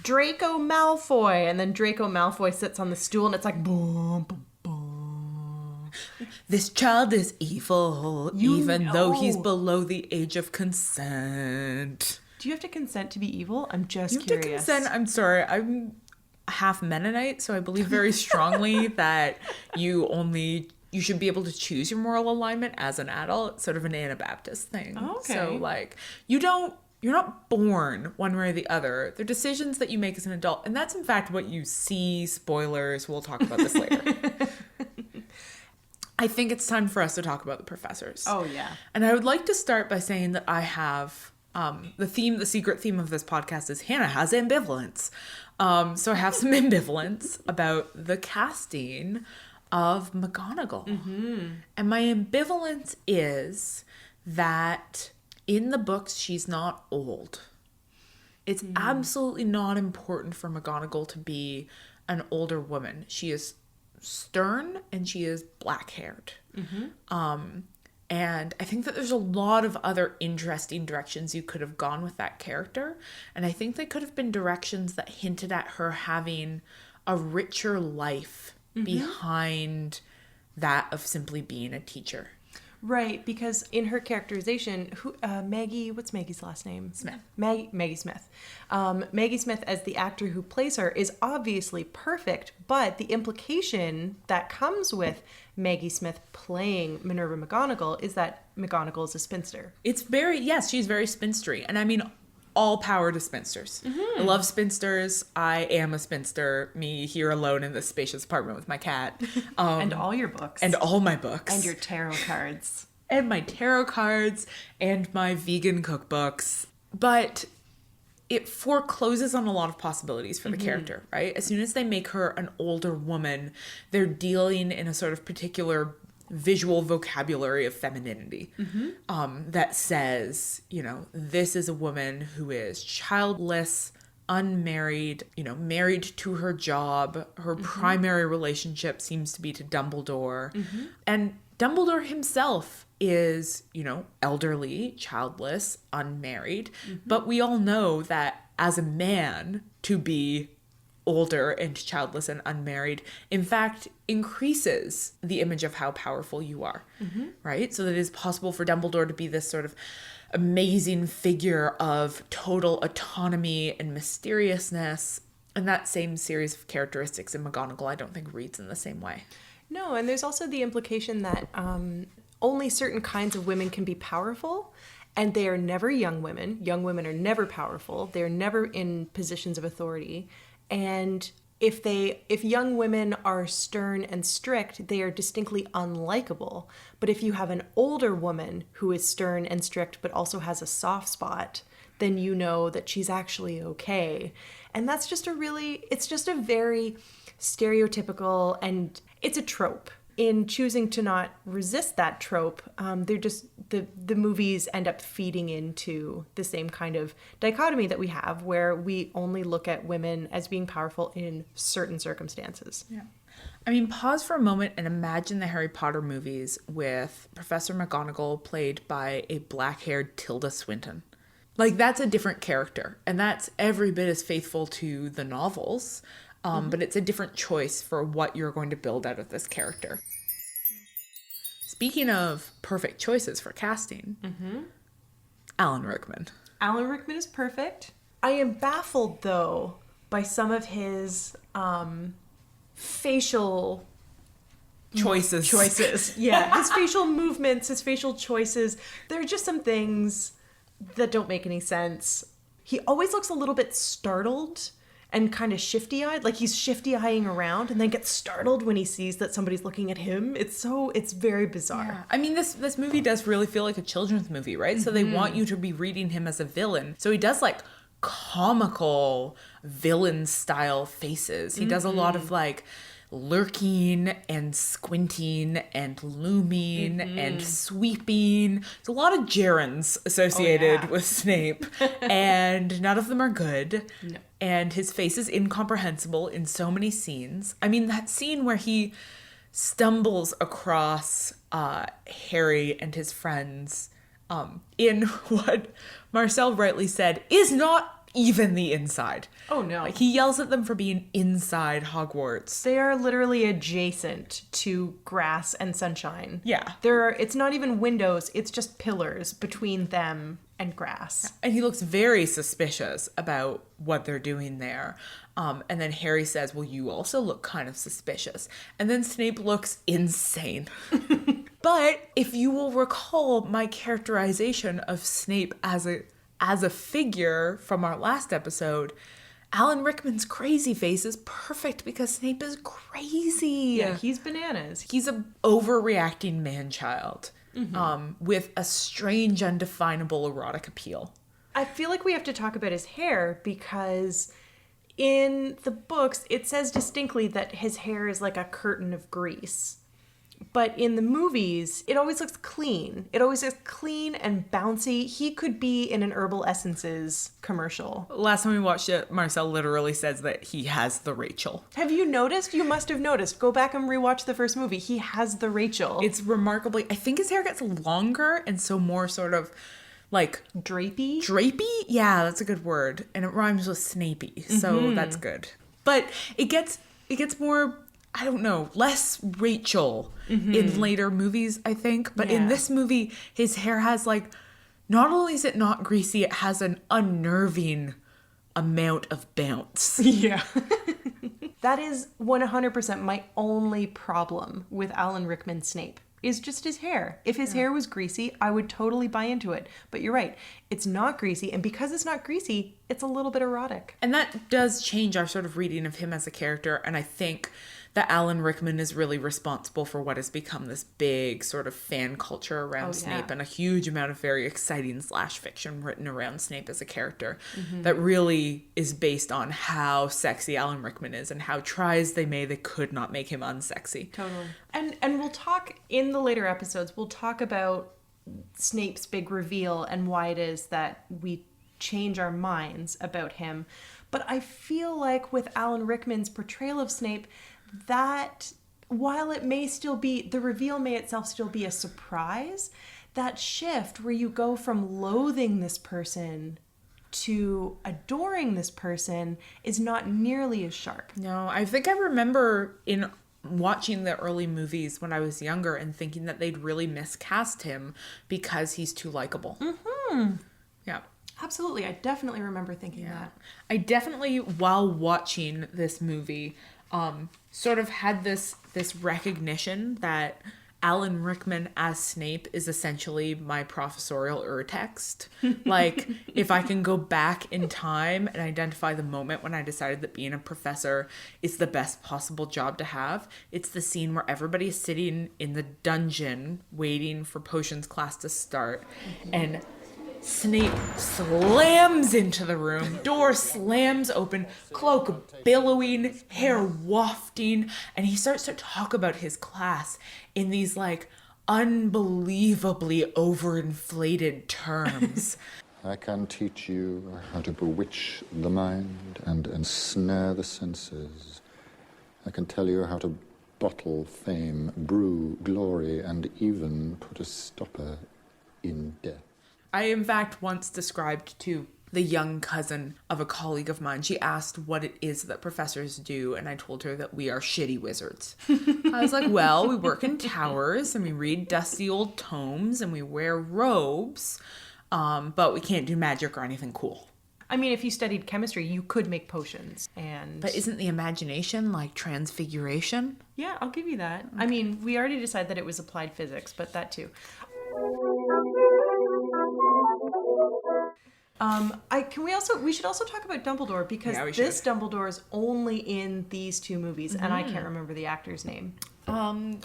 Draco Malfoy, and then Draco Malfoy sits on the stool and it's like boom boom boom. This child is evil, even though he's below the age of consent. Do you have to consent to be evil? I'm just You have curious. to consent. I'm sorry. I'm half Mennonite, so I believe very strongly that you should be able to choose your moral alignment as an adult. It's sort of an Anabaptist thing. Oh, okay. So, like, you don't you're not born one way or the other. They're decisions that you make as an adult. And that's in fact what you see. Spoilers. We'll talk about this later. I think it's time for us to talk about the professors. Oh, yeah. And I would like to start by saying that I have the secret theme of this podcast is Hannah has ambivalence. So I have some ambivalence about the casting of McGonagall. Mm-hmm. And my ambivalence is that in the books, she's not old. It's absolutely not important for McGonagall to be an older woman. She is stern and she is black-haired. Mm-hmm. And I think that there's a lot of other interesting directions you could have gone with that character. And I think they could have been directions that hinted at her having a richer life behind that of simply being a teacher. Right, because in her characterization, Maggie, what's Maggie's last name? Smith. Maggie Smith. Maggie Smith, as the actor who plays her, is obviously perfect, but the implication that comes with Maggie Smith playing Minerva McGonagall is that McGonagall is a spinster. She's very spinstery. And I mean, all power to spinsters. Mm-hmm. I love spinsters. I am a spinster. Me here alone in this spacious apartment with my cat. And all your books. And all my books. And your tarot cards. And my tarot cards. And my vegan cookbooks. But it forecloses on a lot of possibilities for the character, right? As soon as they make her an older woman, they're dealing in a sort of particular visual vocabulary of femininity that says, this is a woman who is childless, unmarried, married to her job. Her primary relationship seems to be to Dumbledore. And Dumbledore himself is, elderly, childless, unmarried. But we all know that as a man, to be older and childless and unmarried, in fact, increases the image of how powerful you are, right? So that it is possible for Dumbledore to be this sort of amazing figure of total autonomy and mysteriousness. And that same series of characteristics in McGonagall, I don't think reads in the same way. No, and there's also the implication that only certain kinds of women can be powerful, and they are never young women. Young women are never powerful. They're never in positions of authority. And if young women are stern and strict, they are distinctly unlikable. But if you have an older woman who is stern and strict but also has a soft spot, then you know that she's actually okay. And that's just it's just a very stereotypical, and it's a trope. In choosing to not resist that trope, they're just the movies end up feeding into the same kind of dichotomy that we have, where we only look at women as being powerful in certain circumstances. Yeah. I mean, pause for a moment and imagine the Harry Potter movies with Professor McGonagall played by a black-haired Tilda Swinton. Like, that's a different character, and that's every bit as faithful to the novels. But it's a different choice for what you're going to build out of this character. Speaking of perfect choices for casting, Alan Rickman. Alan Rickman is perfect. I am baffled, though, by some of his facial choices. Yeah, his facial movements, his facial choices. There are just some things that don't make any sense. He always looks a little bit startled and kind of shifty-eyed, like he's shifty-eyeing around and then gets startled when he sees that somebody's looking at him. It's very bizarre. Yeah. I mean, this movie does really feel like a children's movie, right? So they want you to be reading him as a villain. So he does like comical villain style faces. He does a lot of like lurking and squinting and looming and sweeping. There's a lot of gerunds associated with Snape, and none of them are good. No. And his face is incomprehensible in so many scenes. I mean, that scene where he stumbles across Harry and his friends in what Marcel rightly said is not even the inside. Oh, no. Like, he yells at them for being inside Hogwarts. They are literally adjacent to grass and sunshine. Yeah. It's not even windows, it's just pillars between them and grass. And he looks very suspicious about what they're doing there. And then Harry says, well, you also look kind of suspicious. And then Snape looks insane. But if you will recall my characterization of Snape as as a figure from our last episode, Alan Rickman's crazy face is perfect because Snape is crazy. Yeah, he's bananas. He's a overreacting man-child with a strange, undefinable erotic appeal. I feel like we have to talk about his hair because in the books, it says distinctly that his hair is like a curtain of grease. But in the movies, it always looks clean. It always looks clean and bouncy. He could be in an Herbal Essences commercial. Last time we watched it, Marcel literally says that he has the Rachel. Have you noticed? You must have noticed. Go back and rewatch the first movie. He has the Rachel. It's remarkably... I think his hair gets longer and so more sort of like... Drapey? Drapey? Yeah, that's a good word. And it rhymes with Snapey, so that's good. But it gets more... I don't know, less Rachel in later movies, I think. But in this movie, his hair has like, not only is it not greasy, it has an unnerving amount of bounce. Yeah. That is 100% my only problem with Alan Rickman's Snape, is just his hair. If his hair was greasy, I would totally buy into it. But you're right, it's not greasy. And because it's not greasy, it's a little bit erotic. And that does change our sort of reading of him as a character. And I think that Alan Rickman is really responsible for what has become this big sort of fan culture around Snape and a huge amount of very exciting slash fiction written around Snape as a character that really is based on how sexy Alan Rickman is and how try as they may, they could not make him unsexy. Totally. And we'll talk in the later episodes, we'll talk about Snape's big reveal and why it is that we change our minds about him. But I feel like with Alan Rickman's portrayal of Snape, that while it may still be, the reveal may itself still be a surprise, that shift where you go from loathing this person to adoring this person is not nearly as sharp. No, I think I remember in watching the early movies when I was younger and thinking that they'd really miscast him because he's too likable. Yeah. Absolutely. I definitely remember thinking that. I definitely, while watching this movie, sort of had this recognition that Alan Rickman as Snape is essentially my professorial urtext. Like, if I can go back in time and identify the moment when I decided that being a professor is the best possible job to have, it's the scene where everybody is sitting in the dungeon waiting for potions class to start, and Snape slams into the room, door slams open, cloak billowing, hair wafting, and he starts to talk about his class in these like unbelievably overinflated terms. I can teach you how to bewitch the mind and ensnare the senses. I can tell you how to bottle fame, brew glory, and even put a stopper in death. I, in fact, once described to the young cousin of a colleague of mine, she asked what it is that professors do, and I told her that we are shitty wizards. I was like, well, we work in towers, and we read dusty old tomes, and we wear robes, but we can't do magic or anything cool. I mean, if you studied chemistry, you could make potions. But isn't the imagination like transfiguration? Yeah, I'll give you that. Okay. I mean, we already decided that it was applied physics, but that too. We should also talk about Dumbledore, because this Dumbledore is only in these two movies, and I can't remember the actor's name.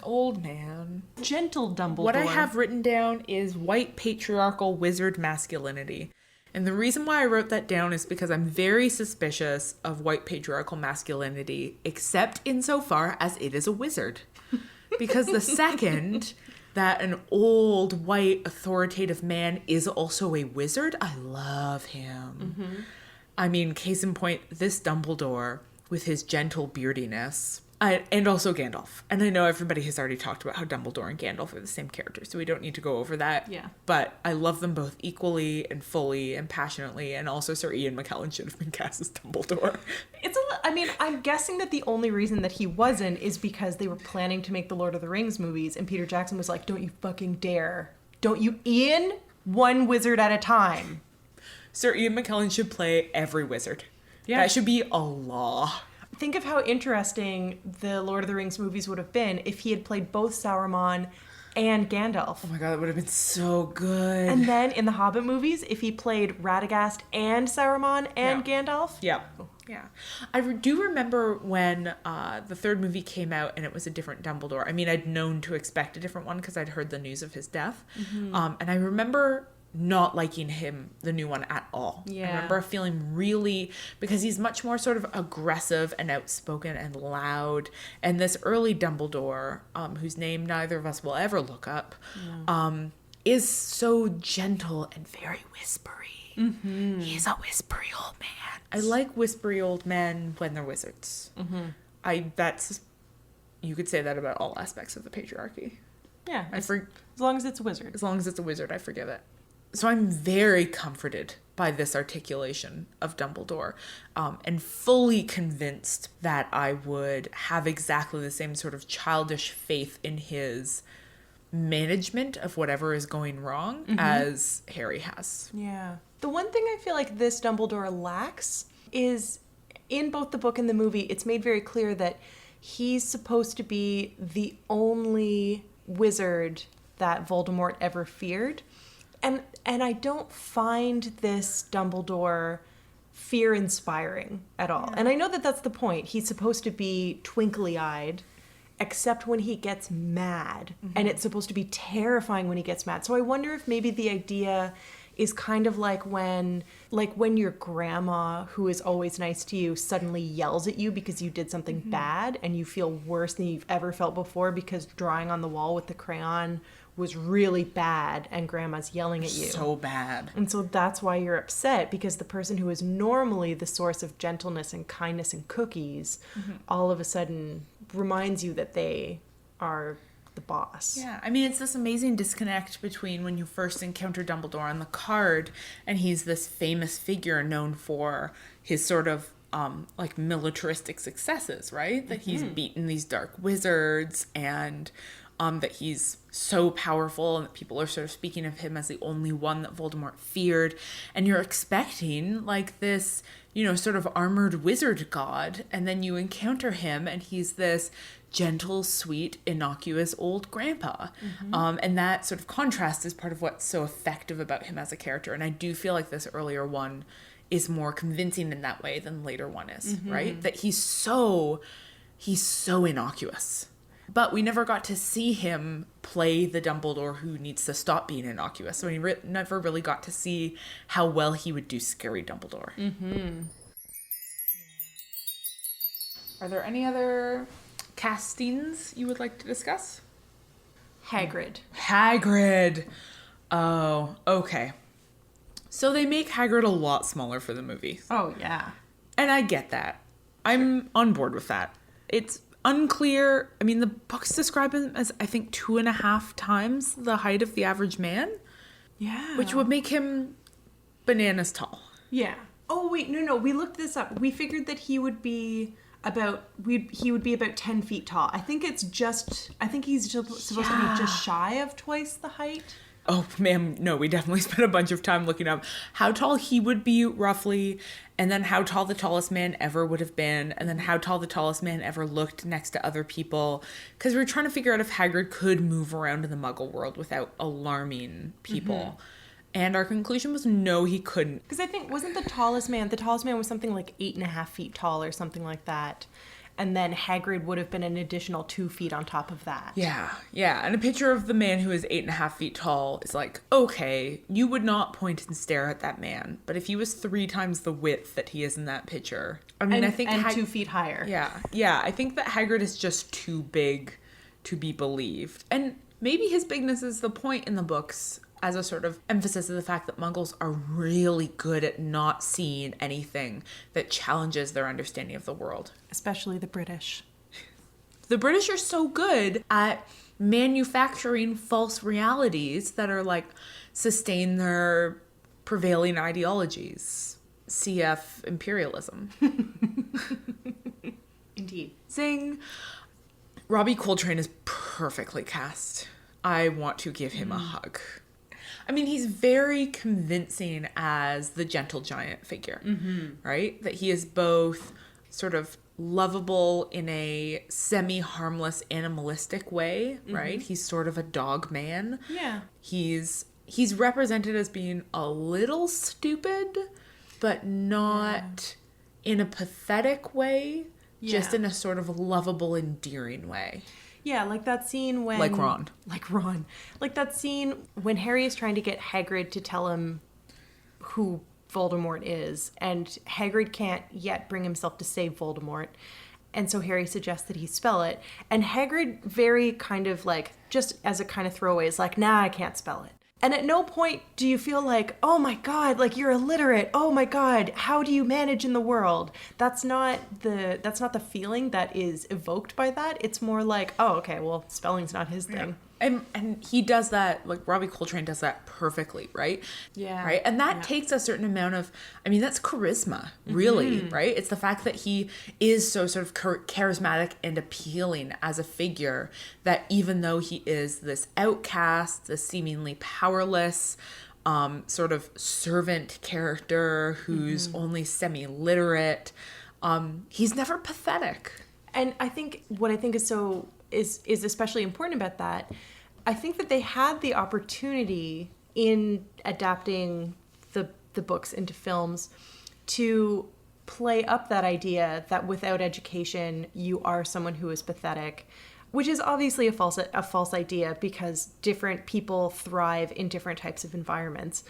Old man. Gentle Dumbledore. What I have written down is white patriarchal wizard masculinity. And the reason why I wrote that down is because I'm very suspicious of white patriarchal masculinity, except insofar as it is a wizard. Because the second that an old, white, authoritative man is also a wizard, I love him. I mean, case in point, this Dumbledore with his gentle beardiness, and also Gandalf. And I know everybody has already talked about how Dumbledore and Gandalf are the same character, so we don't need to go over that. Yeah. But I love them both equally and fully and passionately, and also Sir Ian McKellen should have been cast as Dumbledore. I'm guessing that the only reason that he wasn't is because they were planning to make the Lord of the Rings movies, and Peter Jackson was like, don't you fucking dare. Don't you, Ian? One wizard at a time. Sir Ian McKellen should play every wizard. Yeah. That should be a law. Think of how interesting the Lord of the Rings movies would have been if he had played both Sauron and Gandalf. Oh my god, that would have been so good. And then in the Hobbit movies, if he played Radagast and Saruman and Gandalf. Yeah. Yeah. Do remember when the third movie came out and it was a different Dumbledore. I mean, I'd known to expect a different one because I'd heard the news of his death. And I remember not liking him, the new one, at all. Yeah. I remember feeling really, because he's much more sort of aggressive and outspoken and loud. And this early Dumbledore, whose name neither of us will ever look up, is so gentle and very whispery. He's a whispery old man. I like whispery old men when they're wizards. You could say that about all aspects of the patriarchy. Yeah, as long as it's a wizard. As long as it's a wizard, I forgive it. So I'm very comforted by this articulation of Dumbledore, and fully convinced that I would have exactly the same sort of childish faith in his management of whatever is going wrong as Harry has. Yeah. The one thing I feel like this Dumbledore lacks is, in both the book and the movie, it's made very clear that he's supposed to be the only wizard that Voldemort ever feared. And I don't find this Dumbledore fear-inspiring at all. Yeah. And I know that that's the point. He's supposed to be twinkly-eyed, except when he gets mad. And it's supposed to be terrifying when he gets mad. So I wonder if maybe the idea is kind of like when your grandma, who is always nice to you, suddenly yells at you because you did something bad, and you feel worse than you've ever felt before because drawing on the wall with the crayon was really bad and grandma's yelling at you. So bad. And so that's why you're upset, because the person who is normally the source of gentleness and kindness and cookies all of a sudden reminds you that they are the boss. Yeah, I mean, it's this amazing disconnect between when you first encounter Dumbledore on the card, and he's this famous figure known for his sort of like militaristic successes, right? That he's beaten these dark wizards, and that he's so powerful, and that people are sort of speaking of him as the only one that Voldemort feared. And you're expecting like this, sort of armored wizard god, and then you encounter him and he's this gentle, sweet, innocuous old grandpa. And that sort of contrast is part of what's so effective about him as a character. And I do feel like this earlier one is more convincing in that way than the later one is, right? That he's so innocuous. But we never got to see him play the Dumbledore who needs to stop being innocuous. So we never really got to see how well he would do scary Dumbledore. Are there any other castings you would like to discuss? Hagrid. Oh, okay. So they make Hagrid a lot smaller for the movie. Oh, yeah. And I get that. I'm on board with that. It's unclear. I mean, the books describe him as, I think, 2.5 times the height of the average man. Yeah. Which would make him bananas tall. Yeah. Oh, wait, no. We looked this up. We figured that he would be about 10 feet tall. I think he's supposed to be just shy of twice the height. Oh, ma'am, no, we definitely spent a bunch of time looking up how tall he would be roughly, and then how tall the tallest man ever would have been, and then how tall the tallest man ever looked next to other people. Because we were trying to figure out if Hagrid could move around in the Muggle world without alarming people. And our conclusion was no, he couldn't. Because I think, wasn't the tallest man was something like 8.5 feet tall or something like that. And then Hagrid would have been an additional 2 feet on top of that. Yeah. And a picture of the man who is 8.5 feet tall is like, okay, you would not point and stare at that man. But if he was 3 times the width that he is in that picture, I mean, I think 2 feet higher. Yeah. I think that Hagrid is just too big to be believed. And maybe his bigness is the point in the books as a sort of emphasis of the fact that Muggles are really good at not seeing anything that challenges their understanding of the world. Especially the British. The British are so good at manufacturing false realities that are like sustain their prevailing ideologies. CF imperialism. Indeed. Zing. Robbie Coltrane is perfectly cast. I want to give him a hug. I mean, he's very convincing as the gentle giant figure, right? That he is both sort of lovable in a semi-harmless animalistic way, right? He's sort of a dog man. Yeah. He's represented as being a little stupid, but not in a pathetic way, just in a sort of lovable, endearing way. Yeah, like that scene when... Like Ron. Like that scene when Harry is trying to get Hagrid to tell him who Voldemort is, and Hagrid can't yet bring himself to say Voldemort. And so Harry suggests that he spell it. And Hagrid very kind of like, just as a kind of throwaway, is like, nah, I can't spell it. And at no point do you feel like, oh my God, like you're illiterate. Oh my God, how do you manage in the world? That's not the feeling that is evoked by that. It's more like, oh, okay, well, spelling's not his thing. And he does that, like Robbie Coltrane does that perfectly, right? Yeah. Right? And that takes a certain amount of, I mean, that's charisma, really, right? It's the fact that he is so sort of charismatic and appealing as a figure, that even though he is this outcast, this seemingly powerless, sort of servant character who's only semi-literate, he's never pathetic. And I think what I think is so is especially important about that, I think that they had the opportunity in adapting the books into films to play up that idea that without education you are someone who is pathetic, which is obviously a false idea because different people thrive in different types of environments.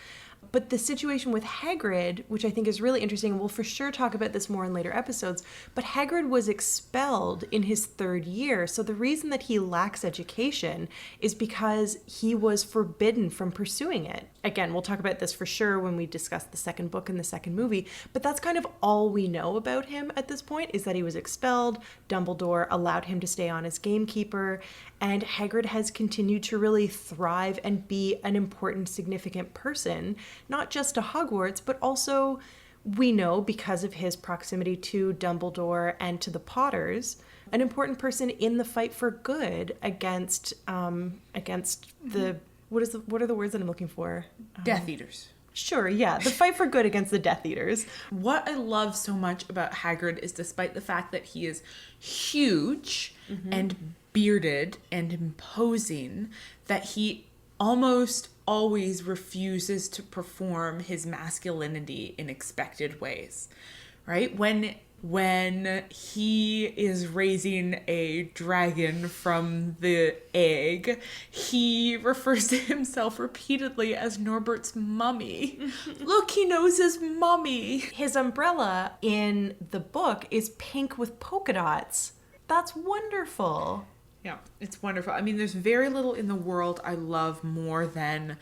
But the situation with Hagrid, which I think is really interesting, and we'll for sure talk about this more in later episodes, but Hagrid was expelled in his 3rd year. So the reason that he lacks education is because he was forbidden from pursuing it. Again, we'll talk about this for sure when we discuss the second book and the second movie, but that's kind of all we know about him at this point, is that he was expelled. Dumbledore allowed him to stay on as gamekeeper, and Hagrid has continued to really thrive and be an important, significant person, not just to Hogwarts, but also, we know, because of his proximity to Dumbledore and to the Potters, an important person in the fight for good against the what are the words that I'm looking for? Death Eaters. Sure, yeah, the fight for good against the Death Eaters. What I love so much about Hagrid is, despite the fact that he is huge and bearded and imposing, that he almost always refuses to perform his masculinity in expected ways, right? When he is raising a dragon from the egg, he refers to himself repeatedly as Norbert's mummy. Look, he knows his mummy. His umbrella in the book is pink with polka dots. That's wonderful. Yeah, it's wonderful. I mean, there's very little in the world I love more than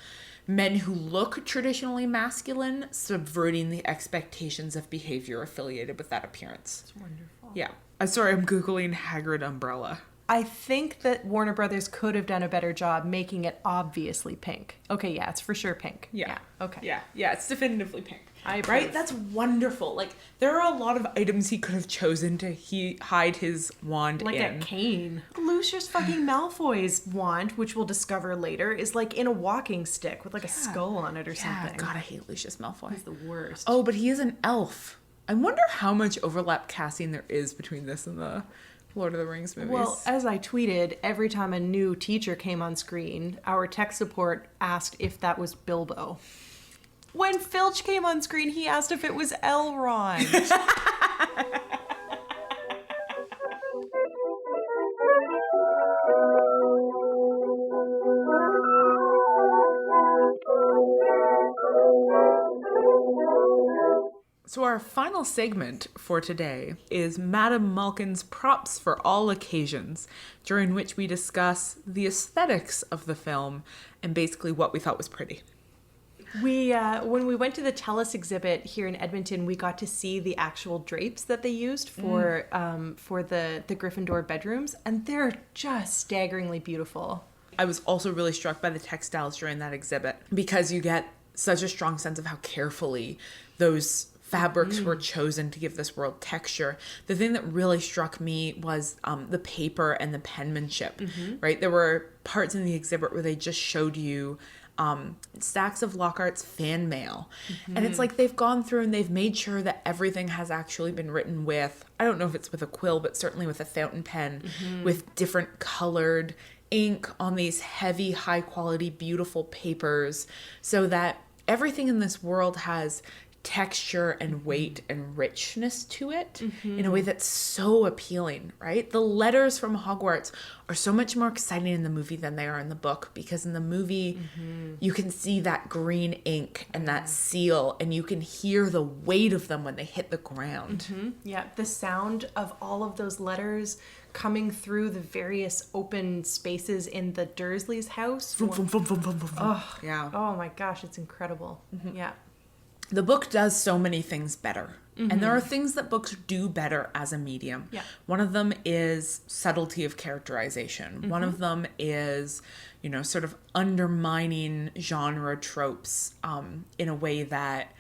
men who look traditionally masculine subverting the expectations of behavior affiliated with that appearance. It's wonderful. Yeah. Sorry, I'm Googling Hagrid umbrella. I think that Warner Brothers could have done a better job making it obviously pink. Okay, yeah, it's for sure pink. Yeah. Okay. Yeah, it's definitively pink. I approve. Right? That's wonderful. Like, there are a lot of items he could have chosen to hide his wand like in. a cane. Lucius fucking Malfoy's wand, which we'll discover later, is like in a walking stick with like a skull on it or something. God, I hate Lucius Malfoy. He's the worst. Oh, but he is an elf. I wonder how much overlap casting there is between this and the Lord of the Rings movies. Well, as I tweeted, every time a new teacher came on screen, our tech support asked if that was Bilbo. When Filch came on screen, he asked if it was Elrond. So our final segment for today is Madame Malkin's props for all occasions, during which we discuss the aesthetics of the film and basically what we thought was pretty. When we went to the Tellus exhibit here in Edmonton, we got to see the actual drapes that they used for the Gryffindor bedrooms, and they're just staggeringly beautiful. I was also really struck by the textiles during that exhibit because you get such a strong sense of how carefully those fabrics were chosen to give this world texture. The thing that really struck me was the paper and the penmanship, right? There were parts in the exhibit where they just showed you stacks of Lockhart's fan mail. And it's like they've gone through and they've made sure that everything has actually been written with, I don't know if it's with a quill, but certainly with a fountain pen, with different colored ink on these heavy, high quality, beautiful papers, so that everything in this world has texture and weight and richness to it in a way that's so appealing, right? The letters from Hogwarts are so much more exciting in the movie than they are in the book, because in the movie you can see that green ink and that seal, and you can hear the weight of them when they hit the ground. Yeah, the sound of all of those letters coming through the various open spaces in the Dursleys' house. Yeah. Oh my gosh, it's incredible. Yeah. The book does so many things better. And there are things that books do better as a medium. Yeah. One of them is subtlety of characterization. One of them is, you know, sort of undermining genre tropes in a way that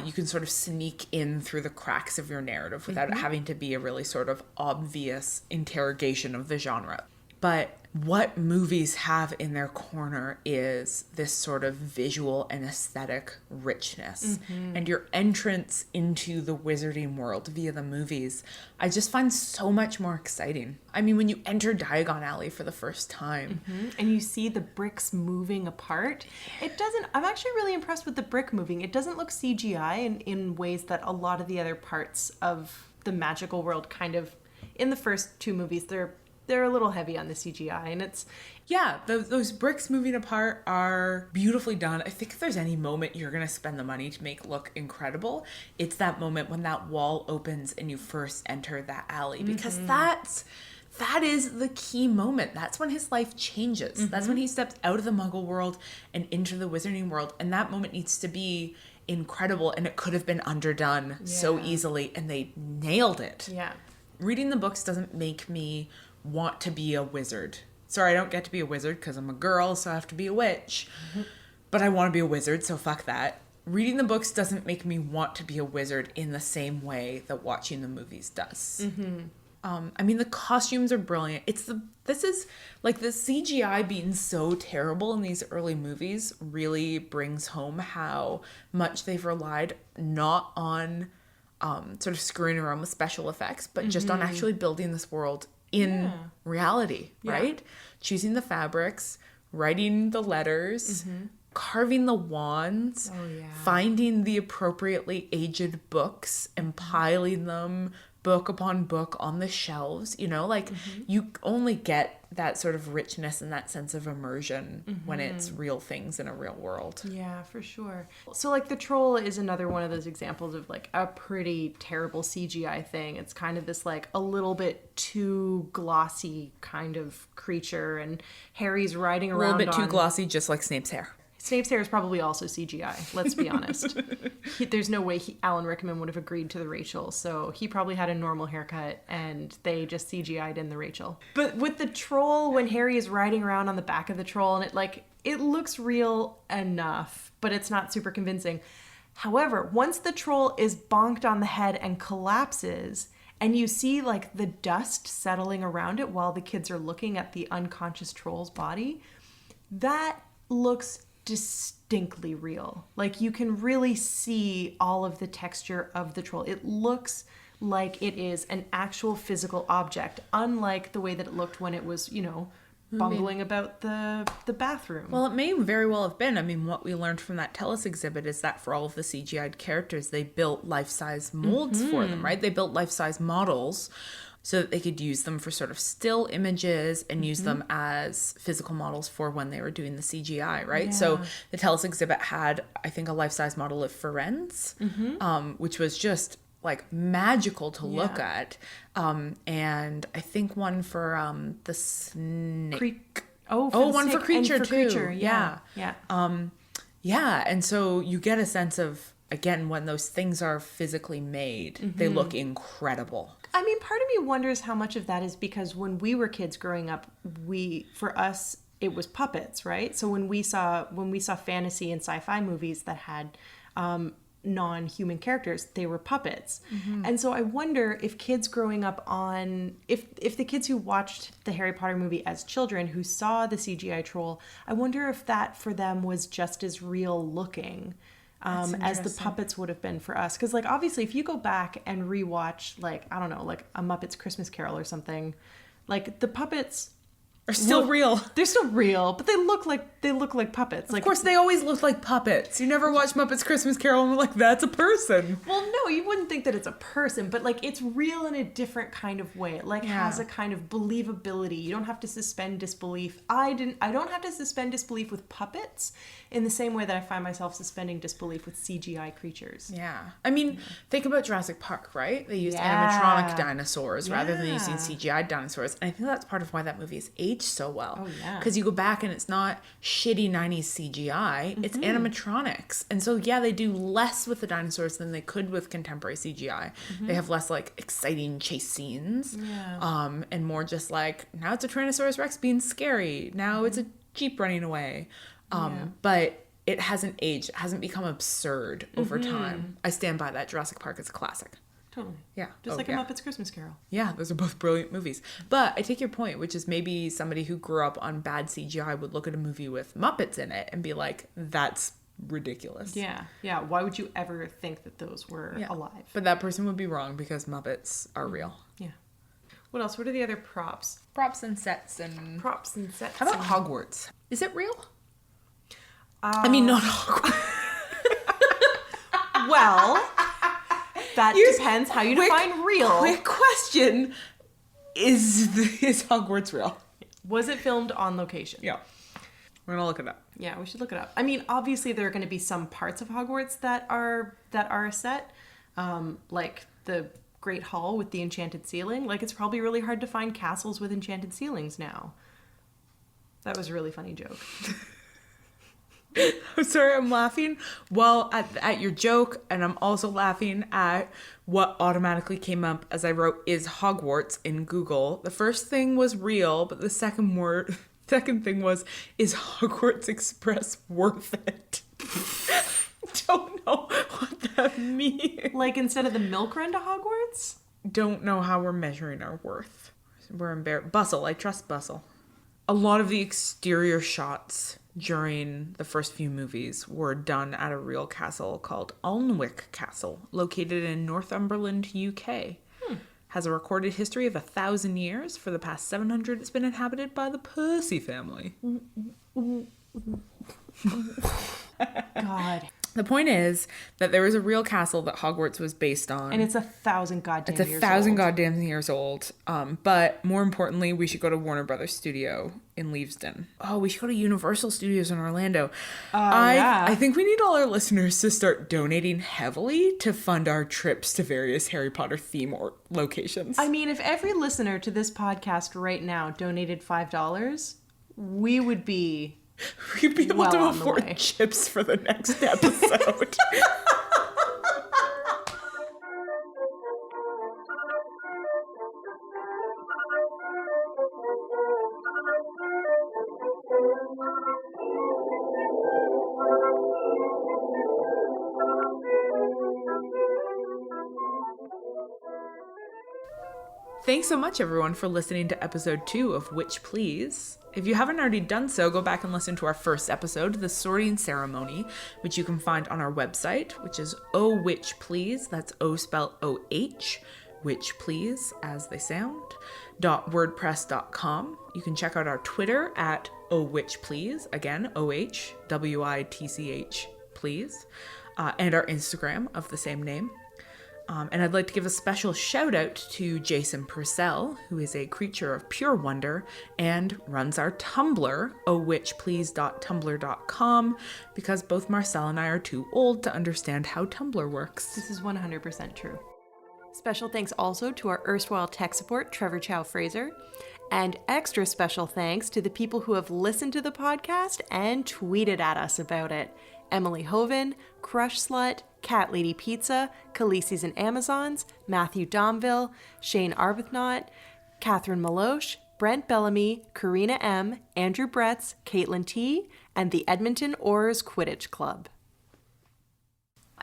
you can sort of sneak in through the cracks of your narrative without it having to be a really sort of obvious interrogation of the genre. But what movies have in their corner is this sort of visual and aesthetic richness. And your entrance into the wizarding world via the movies, I just find so much more exciting. I mean, when you enter Diagon Alley for the first time. And you see the bricks moving apart. It doesn't, I'm actually really impressed with the brick moving. It doesn't look CGI in ways that a lot of the other parts of the magical world kind of, in the first two movies, they're a little heavy on the CGI, and it's... Yeah, those bricks moving apart are beautifully done. I think if there's any moment you're going to spend the money to make look incredible, it's that moment when that wall opens and you first enter that alley, because that is the key moment. That's when his life changes. That's when he steps out of the Muggle world and into the wizarding world, and that moment needs to be incredible, and it could have been underdone so easily, and they nailed it. Yeah. Reading the books doesn't make me want to be a wizard. Sorry, I don't get to be a wizard because I'm a girl, so I have to be a witch. But I want to be a wizard, so fuck that. Reading the books doesn't make me want to be a wizard in the same way that watching the movies does. I mean, the costumes are brilliant. This is like the CGI being so terrible in these early movies really brings home how much they've relied not on sort of screwing around with special effects, but just on actually building this world in reality, right? Choosing the fabrics, writing the letters, carving the wands, finding the appropriately aged books and piling them book upon book on the shelves, you know, like you only get that sort of richness and that sense of immersion when it's real things in a real world. Yeah, for sure. So like the troll is another one of those examples of like a pretty terrible CGI thing. It's kind of this like a little bit too glossy kind of creature, and Harry's riding around A little bit too glossy, just like Snape's hair. Snape's hair is probably also CGI, let's be honest. There's no way Alan Rickman would have agreed to the Rachel, so he probably had a normal haircut and they just CGI'd in the Rachel. But with the troll, when Harry is riding around on the back of the troll, and it looks real enough, but it's not super convincing. However, once the troll is bonked on the head and collapses, and you see like the dust settling around it while the kids are looking at the unconscious troll's body, that looks distinctly real. Like you can really see all of the texture of the troll. It looks like it is an actual physical object, unlike the way that it looked when it was, you know, bungling about the bathroom. Well, it may very well have been. I mean, what we learned from that Tellus exhibit is that for all of the CGI'd characters, they built life-size molds for them, right? They built life-size models so that they could use them for sort of still images and use them as physical models for when they were doing the CGI, right? Yeah. So the Tellus exhibit had, I think, a life-size model of Firenze, which was just like magical to look at. And I think one for the snake. One for Creature too. Creature. Yeah. Yeah, and so you get a sense of, again, when those things are physically made, they look incredible. I mean, part of me wonders how much of that is because when we were kids growing up, for us, it was puppets, right? So when we saw fantasy and sci-fi movies that had non-human characters. They were puppets. And so I wonder if kids growing up on, if the kids who watched the Harry Potter movie as children, who saw the CGI troll, I wonder if that for them was just as real looking as the puppets would have been for us. Because, like, obviously, if you go back and rewatch, like, I don't know, like a Muppets Christmas Carol or something, like, the puppets are still real. They're still real, but they look like puppets. Of course, they always look like puppets. You never watch Muppets Christmas Carol and we're like, that's a person. Well, no, you wouldn't think that it's a person, but like it's real in a different kind of way. It like has a kind of believability. You don't have to suspend disbelief. I don't have to suspend disbelief with puppets in the same way that I find myself suspending disbelief with CGI creatures. Yeah. I mean, think about Jurassic Park, right? They used animatronic dinosaurs rather than using CGI dinosaurs. And I think that's part of why that movie is aged so well. Oh, yeah. Because you go back and it's not shitty 90s CGI, it's animatronics. And so, yeah, they do less with the dinosaurs than they could with contemporary CGI. They have less, like, exciting chase scenes. And more just like, now it's a Tyrannosaurus Rex being scary. Now it's a Jeep running away. But it hasn't aged. It hasn't become absurd over time. I stand by that. Jurassic Park is a classic. Totally. Yeah. Just like a Muppets Christmas Carol. Yeah, those are both brilliant movies. But I take your point, which is maybe somebody who grew up on bad CGI would look at a movie with Muppets in it and be like, that's ridiculous. Yeah. Yeah. Why would you ever think that those were alive? But that person would be wrong because Muppets are real. Yeah. What else? What are the other props? Props and sets and... Props and sets. How about Hogwarts? Is it real? I mean, not Hogwarts. Well... That depends how you define real. Quick question. Is Hogwarts real? Was it filmed on location? Yeah. We're going to look it up. Yeah, we should look it up. I mean, obviously there are going to be some parts of Hogwarts that are a set. Like the Great Hall with the enchanted ceiling. Like, it's probably really hard to find castles with enchanted ceilings now. That was a really funny joke. I'm sorry, I'm laughing at your joke, and I'm also laughing at what automatically came up as I wrote "is Hogwarts" in Google. The first thing was real, but the second thing was, is Hogwarts Express worth it? Don't know what that means. Like, instead of the milk run to Hogwarts? Don't know how we're measuring our worth. We're embarrassed. Bustle, I trust Bustle. A lot of the exterior shots during the first few movies were done at a real castle called Alnwick Castle, located in Northumberland, UK. Has a recorded history of 1,000 years. For the past 700, it's been inhabited by the Percy family. God. The point is that there is a real castle that Hogwarts was based on. And it's 1,000 goddamn years old. It's 1,000 goddamn years old. But more importantly, we should go to Warner Brothers Studio in Leavesden. Oh, we should go to Universal Studios in Orlando. I think we need all our listeners to start donating heavily to fund our trips to various Harry Potter theme locations. I mean, if every listener to this podcast right now donated $5, we would be... We'd be able to afford chips for the next episode. Thanks so much, everyone, for listening to episode 2 of Witch Please. If you haven't already done so, go back and listen to our first episode, The Sorting Ceremony, which you can find on our website, which is Oh Witch Please, that's O spelled O-H, Witch Please, as they sound, .wordpress.com. You can check out our Twitter at Oh Witch Please, again, O-H-W-I-T-C-H, please, and our Instagram of the same name. And I'd like to give a special shout out to Jason Purcell, who is a creature of pure wonder and runs our Tumblr, ohwitchplease.tumblr.com, because both Marcel and I are too old to understand how Tumblr works. This is 100% true. Special thanks also to our erstwhile tech support, Trevor Chow Fraser, and extra special thanks to the people who have listened to the podcast and tweeted at us about it. Emily Hoven, Crush Slut, Cat Lady Pizza, Khaleesi's and Amazons, Matthew Domville, Shane Arbuthnot, Catherine Maloche, Brent Bellamy, Karina M., Andrew Bretz, Caitlin T., and the Edmonton Oars Quidditch Club.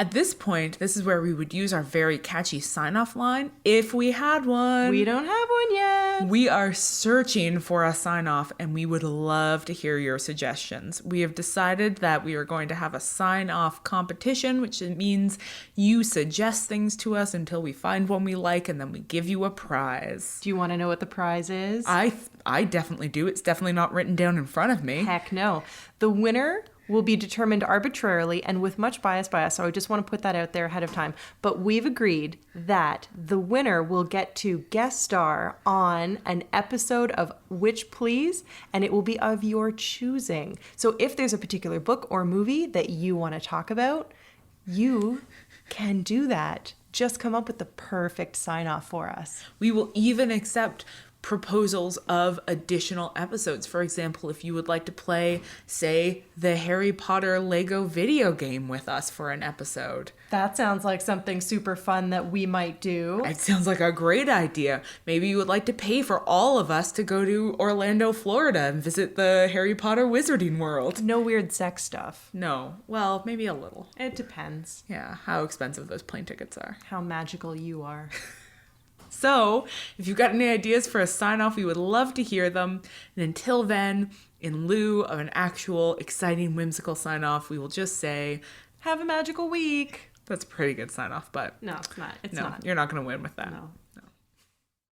At this point, this is where we would use our very catchy sign-off line, if we had one. We don't have one yet. We are searching for a sign-off, and we would love to hear your suggestions. We have decided that we are going to have a sign-off competition, which means you suggest things to us until we find one we like, and then we give you a prize. Do you want to know what the prize is? I definitely do. It's definitely not written down in front of me. Heck no. The winner will be determined arbitrarily and with much bias by us, so I just want to put that out there ahead of time. But we've agreed that the winner will get to guest star on an episode of Witch Please, and it will be of your choosing. So if there's a particular book or movie that you want to talk about, you can do that. Just come up with the perfect sign-off for us. We will even accept proposals of additional episodes. For example, if you would like to play, say, the Harry Potter Lego video game with us for an episode. That sounds like something super fun that we might do. It sounds like a great idea. Maybe you would like to pay for all of us to go to Orlando, Florida and visit the Harry Potter Wizarding World. No weird sex stuff. No. Well, maybe a little. It depends. Yeah, how expensive those plane tickets are. How magical you are. So, if you've got any ideas for a sign-off, we would love to hear them. And until then, in lieu of an actual exciting whimsical sign-off, we will just say, have a magical week. That's a pretty good sign-off, but No, it's not. It's no, not. you're not going to win with that. No.